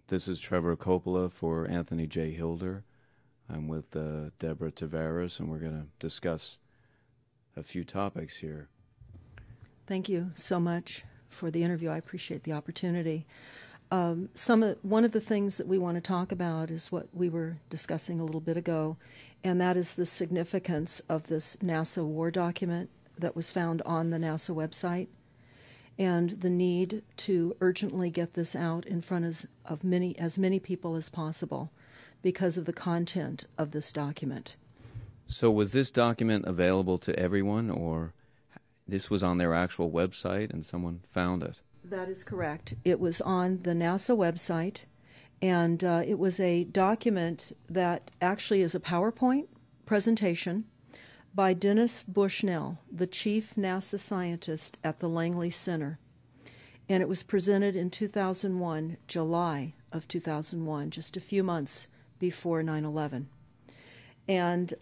This is Trevor Coppola for Anthony J. Hilder. I'm with Deborah Tavares, and we're going to discuss a few topics here. Thank you so much for the interview. I appreciate the opportunity. One of the things that we want to talk about is what we were discussing a little bit ago, and that is the significance of this NASA war document that was found on the NASA website, and the need to urgently get this out in front of as many people as possible because of the content of this document. So was this document available to everyone, or this was on their actual website and someone found it? That is correct. It was on the NASA website, and it was a document that actually is a PowerPoint presentation by Dennis Bushnell, the chief NASA scientist at the Langley Center. And it was presented in 2001, July of 2001, just a few months before 9/11. And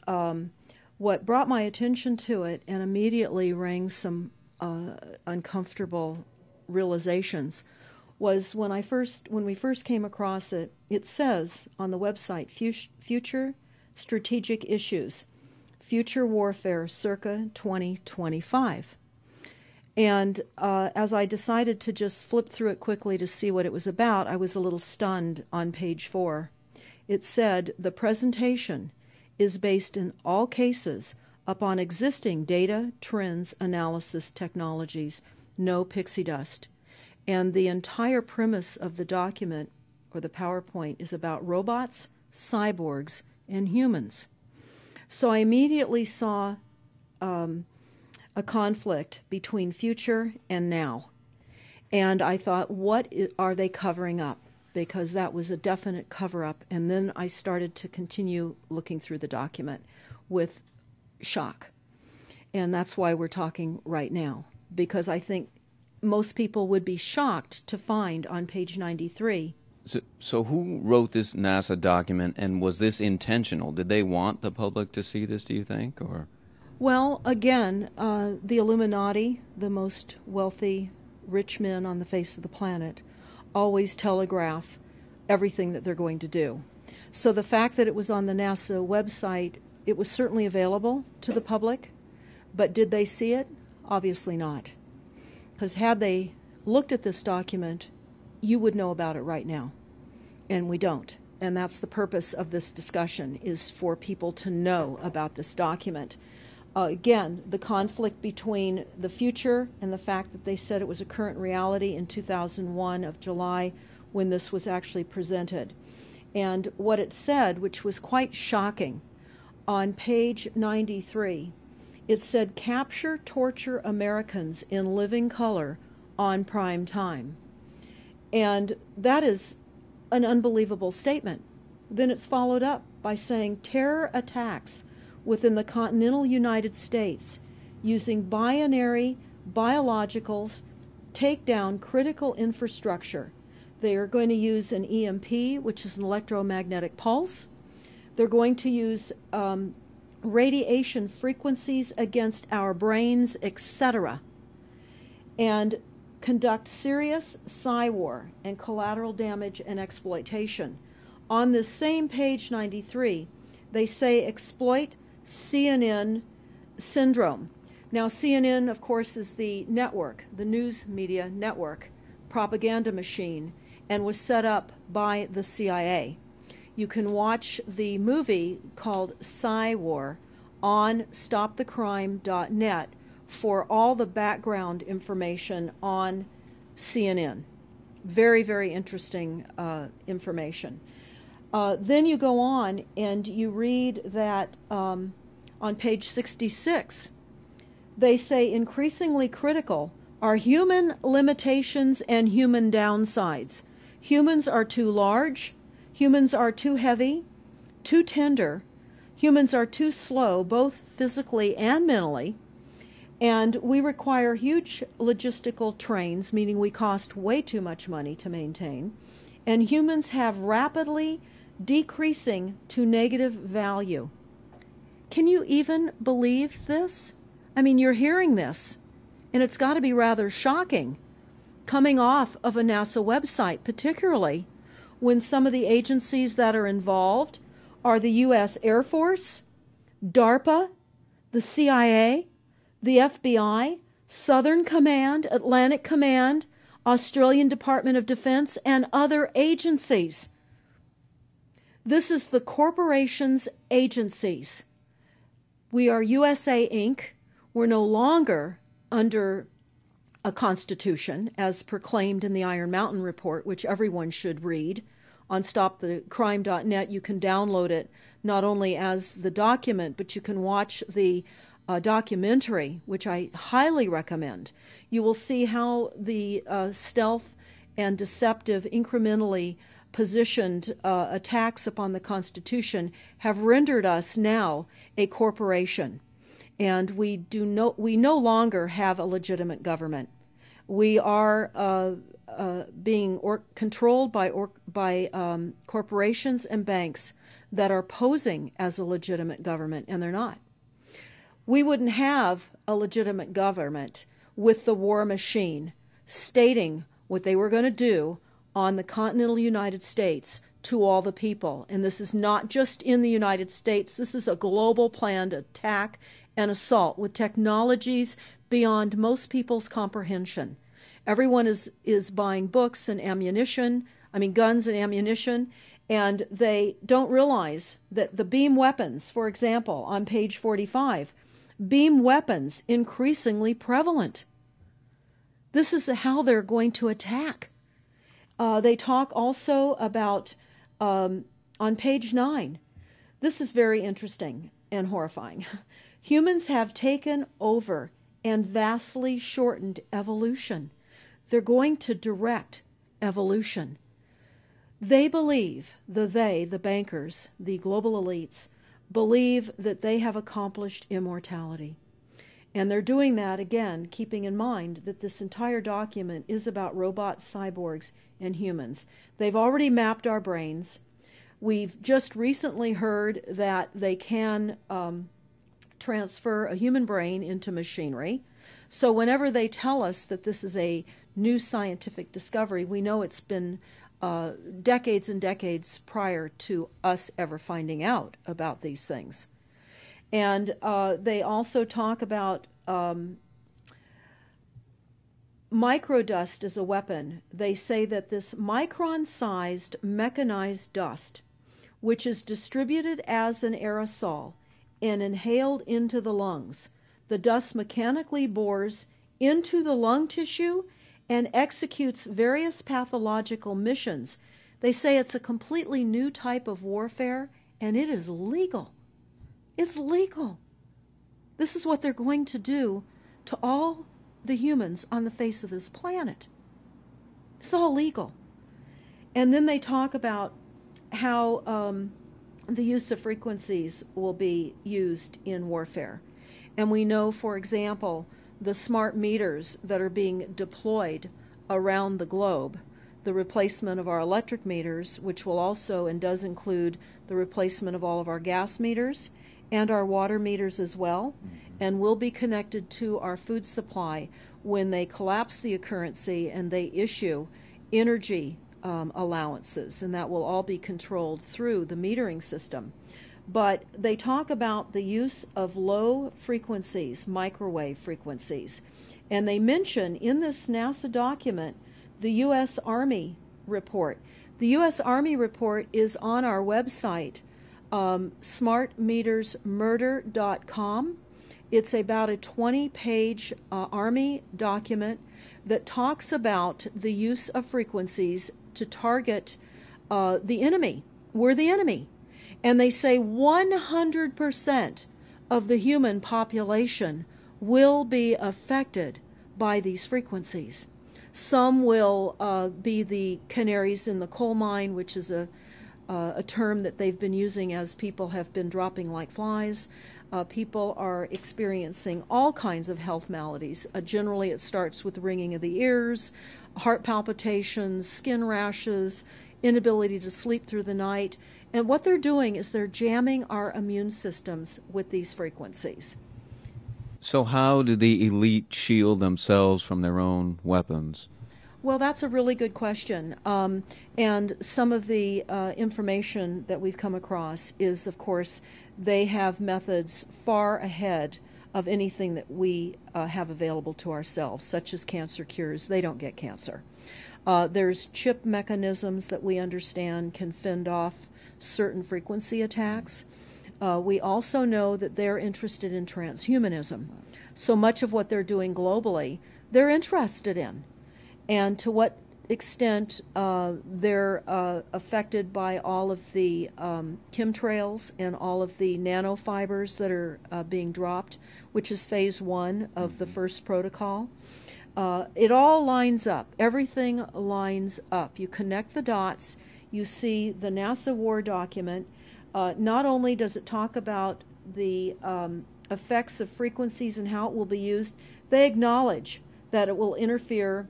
what brought my attention to it and immediately rang some uncomfortable realizations was when we first came across it. It says on the website, Future Strategic Issues, Future Warfare circa 2025. And as I decided to just flip through it quickly to see what it was about, I was a little stunned on page 4. It said, the presentation is based in all cases upon existing data, trends, analysis technologies, no pixie dust. And the entire premise of the document, or the PowerPoint, is about robots, cyborgs, and humans. So I immediately saw a conflict between future and now. And I thought, what are they covering up? Because that was a definite cover-up. And then I started to continue looking through the document with shock. And that's why we're talking right now, because I think most people would be shocked to find on page 93. So who wrote this NASA document, and was this intentional? Did they want the public to see this, do you think? Or? Well, again, the Illuminati, the most wealthy, rich men on the face of the planet, always telegraph everything that they're going to do. So the fact that it was on the NASA website, it was certainly available to the public, but did they see it? Obviously not. Because had they looked at this document, you would know about it right now. And we don't. And that's the purpose of this discussion, is for people to know about this document. Again, the conflict between the future and the fact that they said it was a current reality in 2001 of July when this was actually presented. And what it said, which was quite shocking, on page 93, it said, capture, torture Americans in living color on prime time. And that is an unbelievable statement. Then it's followed up by saying terror attacks within the continental United States using binary biologicals take down critical infrastructure. They are going to use an EMP, which is an electromagnetic pulse. They're going to use radiation frequencies against our brains, etc., and conduct serious psy-war and collateral damage and exploitation. On this same page 93, they say exploit CNN syndrome. Now, CNN, of course, is the network, the news media network, propaganda machine, and was set up by the CIA. You can watch the movie called Psy-War on stopthecrime.net for all the background information on CNN. Very, very interesting information. Then you go on and you read that on page 66, they say increasingly critical are human limitations and human downsides. Humans are too large, humans are too heavy, too tender, humans are too slow, both physically and mentally, and we require huge logistical trains, meaning we cost way too much money to maintain, and humans have rapidly decreasing to negative value. Can you even believe this? I mean, you're hearing this, and it's got to be rather shocking coming off of a NASA website, particularly when some of the agencies that are involved are the U.S. Air Force, DARPA, the CIA, the FBI, Southern Command, Atlantic Command, Australian Department of Defense, and other agencies. This is the corporation's agencies. We are USA Inc. We're no longer under a constitution as proclaimed in the Iron Mountain Report, which everyone should read. On stopthecrime.net, you can download it not only as the document, but you can watch the documentary, which I highly recommend. You will see how the stealth and deceptive, incrementally positioned attacks upon the Constitution have rendered us now a corporation, and we no longer have a legitimate government. We are being controlled by corporations and banks that are posing as a legitimate government, and they're not. We wouldn't have a legitimate government with the war machine stating what they were going to do on the continental United States to all the people. And this is not just in the United States. This is a global planned attack and assault with technologies beyond most people's comprehension. Everyone is buying books and guns and ammunition, and they don't realize that the beam weapons, for example, on page 45, beam weapons increasingly prevalent. This is how they're going to attack. They talk also about, on page 9, this is very interesting and horrifying. Humans have taken over and vastly shortened evolution. They're going to direct evolution. They believe, the bankers, the global elites, believe that they have accomplished immortality. And they're doing that, again, keeping in mind that this entire document is about robots, cyborgs, and humans. They've already mapped our brains. We've just recently heard that they can transfer a human brain into machinery. So whenever they tell us that this is a new scientific discovery, we know it's been decades and decades prior to us ever finding out about these things. And they also talk about microdust as a weapon. They say that this micron-sized mechanized dust, which is distributed as an aerosol and inhaled into the lungs, the dust mechanically bores into the lung tissue and executes various pathological missions. They say it's a completely new type of warfare, and it is legal. It's legal. This is what they're going to do to all the humans on the face of this planet. It's all legal. And then they talk about how the use of frequencies will be used in warfare. And we know, for example, the smart meters that are being deployed around the globe, the replacement of our electric meters, which will also and does include the replacement of all of our gas meters and our water meters as well, and will be connected to our food supply when they collapse the currency and they issue energy allowances, and that will all be controlled through the metering system. But they talk about the use of low frequencies, microwave frequencies, and they mention in this NASA document the U.S. Army report. The U.S. Army report is on our website, smartmetersmurder.com. It's about a 20-page Army document that talks about the use of frequencies to target the enemy. We're the enemy. And they say 100% of the human population will be affected by these frequencies. Some will be the canaries in the coal mine, which is a term that they've been using as people have been dropping like flies. People are experiencing all kinds of health maladies. Generally, it starts with ringing of the ears, heart palpitations, skin rashes, inability to sleep through the night. And what they're doing is they're jamming our immune systems with these frequencies. So how do the elite shield themselves from their own weapons? Well, that's a really good question. And some of the information that we've come across is, of course, they have methods far ahead of anything that we have available to ourselves, such as cancer cures. They don't get cancer. There's chip mechanisms that we understand can fend off certain frequency attacks. We also know that they're interested in transhumanism. So much of what they're doing globally, they're interested in. And to what extent they're affected by all of the chemtrails and all of the nanofibers that are being dropped, which is phase 1 of the first protocol. It all lines up. Everything lines up. You connect the dots. You see the NASA war document. Not only does it talk about the effects of frequencies and how it will be used, they acknowledge that it will interfere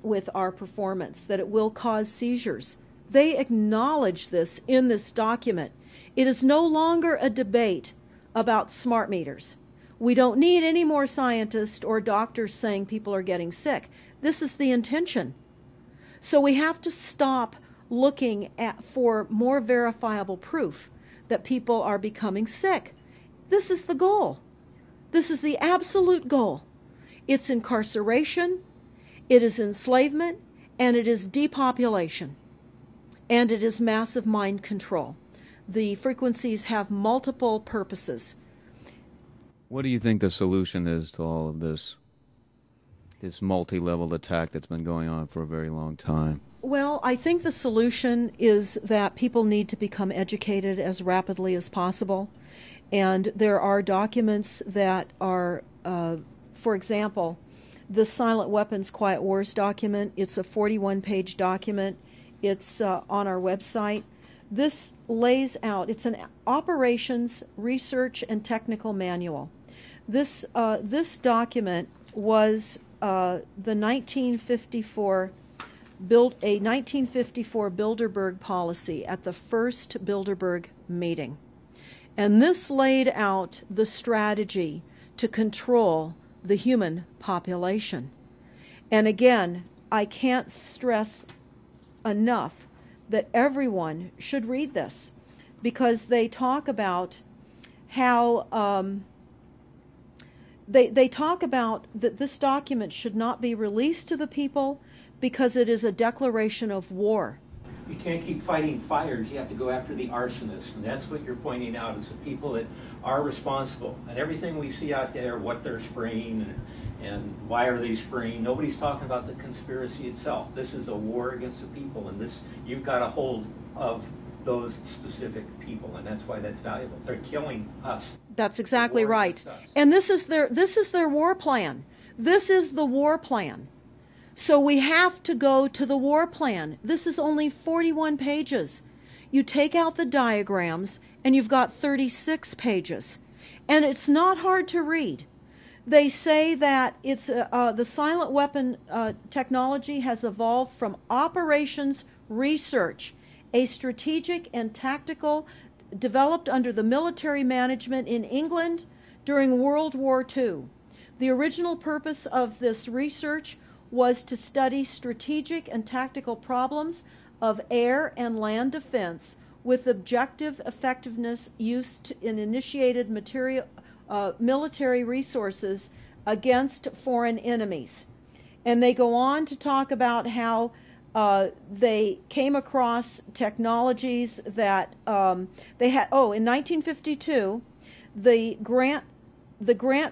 with our performance, that it will cause seizures. They acknowledge this in this document. It is no longer a debate about smart meters. We don't need any more scientists or doctors saying people are getting sick. This is the intention. So we have to stop looking for more verifiable proof that people are becoming sick. This is the goal. This is the absolute goal. It's incarceration, it is enslavement, and it is depopulation, and it is massive mind control. The frequencies have multiple purposes. What do you think the solution is to all of this multi-level attack that's been going on for a very long time? Well, I think the solution is that people need to become educated as rapidly as possible. And there are documents that are, for example, the Silent Weapons Quiet Wars document. It's a 41-page document. It's on our website. This lays out, it's an operations, research, and technical manual. This document was the 1954 Bilderberg policy at the first Bilderberg meeting. And this laid out the strategy to control the human population. And again, I can't stress enough that everyone should read this, because they talk about how they talk about that this document should not be released to the people because it is a declaration of war. You can't keep fighting fires. You have to go after the arsonists. And that's what you're pointing out, is the people that are responsible. And everything we see out there, what they're spraying and why are they spraying, nobody's talking about the conspiracy itself. This is a war against the people, and this, you've got a hold of those specific people, and that's why that's valuable. They're killing us. That's exactly right. And this is their war plan. This is the war plan. So we have to go to the war plan. This is only 41 pages. You take out the diagrams and you've got 36 pages. And it's not hard to read. They say that it's the silent weapon technology has evolved from operations research, a strategic and tactical developed under the military management in England during World War II. The original purpose of this research was to study strategic and tactical problems of air and land defense with objective effectiveness used in initiated military resources against foreign enemies. And they go on to talk about how they came across technologies that they had. Oh, in 1952, the grant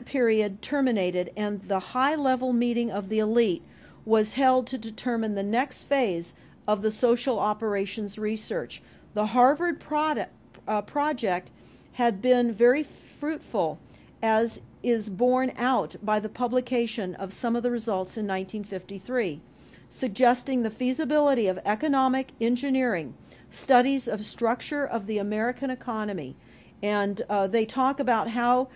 period terminated, and the high-level meeting of the elite was held to determine the next phase of the social operations research. The Harvard project had been very fruitful, as is borne out by the publication of some of the results in 1953, suggesting the feasibility of economic engineering, studies of structure of the American economy. And they talk about how